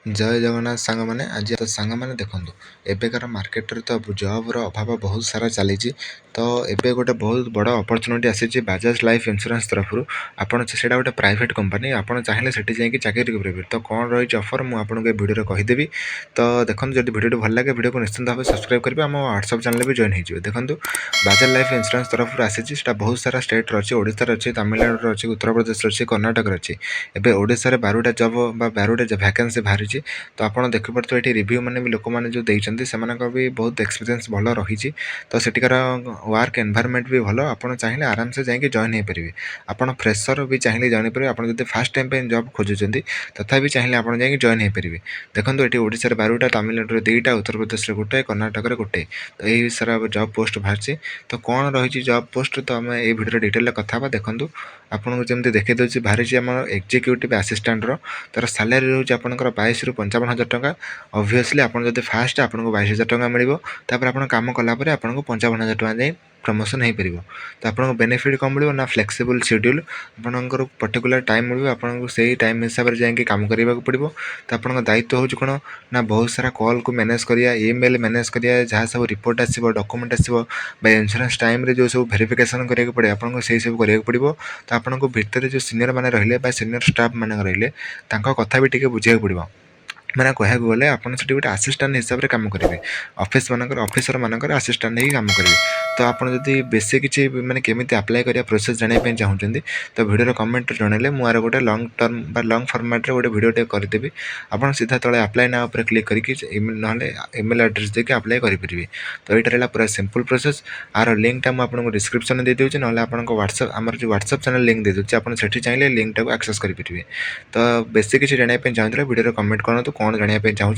जय जगन्नाथ सांगमाने आज तो सांगमाने देखंतु एबेकार मार्केट रे तो जॉब रो अभाव बहुत सारा चली तो एबे गोटे बहुत बड़ अपॉर्चुनिटी आसी बाजाज लाइफ इंश्योरेंस तरफ आपन सेटा गोटे प्राइवेट कंपनी आपन चाहिले सेठी जाई कि चाकरी करिवे तो कोन रही ऑफर मु आपन के वीडियो रे कहि तो देखंतु जदि वीडियो भल लागे वीडियो को निश्चित भाव सब्सक्राइब करिवे हम व्हाट्सएप चैनल भी जॉइन हो देखंतु बाजाज लाइफ इंश्योरेंस तरफ आसी सेटा बहुत सारा स्टेट रो अछि ओडिसा रो अछि तमिलनाडु रो अछि उत्तर प्रदेश रो अछि कर्नाटक रो अछि एबे ओडिसा रे 12टा जॉब बा 12टा वैकेंसी बाहरी तो आपड़ देखिपे ये रिव्यू मैंने भी लोक मैंने जो देते से भी बहुत एक्सपीरियंस भल रही तो सेठिकार वर्क एनवायरनमेंट भी भल आप चाहिए आराम से जाकि जॉइन हो पारे आप फ्रेशर भी चाहिए जॉइन पारे आप जो फास्ट टाइम पे जॉब खोजुंट तथा भी चाहिए आप जॉइन हो पारे देखो ये ओडिशा 12टा तमिलनाडु 2टा उत्तर प्रदेश गोटे कर्नाटक गोटे तो यही सारा जॉब पोस्ट बाहरी तो कौन रही जॉब पोस्ट तो आम ये भिडियो डिटेल कथा देखो आपको जमी देखी दूसरी बाहरी आम एक्जिक्यूटिव आसिस्टेंट तार सालारी रोज आपंकर 22 ରୁ 55,000 टंका ऑब्वियसली आपन जदि फास्ट आपको 22,000 टंका मिल तापर आपन काम कलापर आपको 55,000 टंका जाए प्रमोशन हो पार तो आपको बेनिफिट कम मिले ना फ्लेक्सिबल शेड्यूल आपंकर पर्टिकुलर टाइम मिले आपको से टाइम हिसाब से जाकि काम करने पड़ो तो आपको दायित्व हो कौन ना बहुत सारा कॉल को मैनेज करिया ईमेल मैनेज करिया जहाँ सब रिपोर्ट आसो डॉक्यूमेंट आसो इंश्योरेंस टाइम रे जो सब वेरिफिकेशन करिया पड़े आपको से सब करिया पड़ो तो आपको भितर जो सीनियर मैंने रहिले सीनियर स्टाफ मैंने रहिले कथा भी टिके बुझे पड़ो मैंने कहूँ गले आपड़ से गोटे आसीस्टाट हिसाब से कम करेंगे ऑफिस मानकर ऑफिसर मानकर आसीस्टाट ही कम करेंगे तो आपड़ जब बेसी किसी मैंने केमी अप्लाई करिया प्रोसेस जानापी चाहूँगी तो भिडियो कमेंट जनइले मुझे गोटे लंग टर्म लंग फर्माट गोटे भिडियो करदेवी आप सीधा तले अप्लाई ना उपर क्लिक करके ना ईमेल एड्रेस देके अप्लाई करेंगे तो यहाँ रहा पूरा सिंपल प्रोसेस आर लिंकटा मुझे डिस्क्रिप्शन दे दूँगी ना आप व्हाट्सएप आमर जो व्हाट्सएप चैनल लिंक दे दूँगी आप चाहिए लिंक टाक एक्सेस करेंगे तो बेसी किसी जानापी चाहूँगा भिडियो कमेंट करूँ कौन जानापी चाहूँ।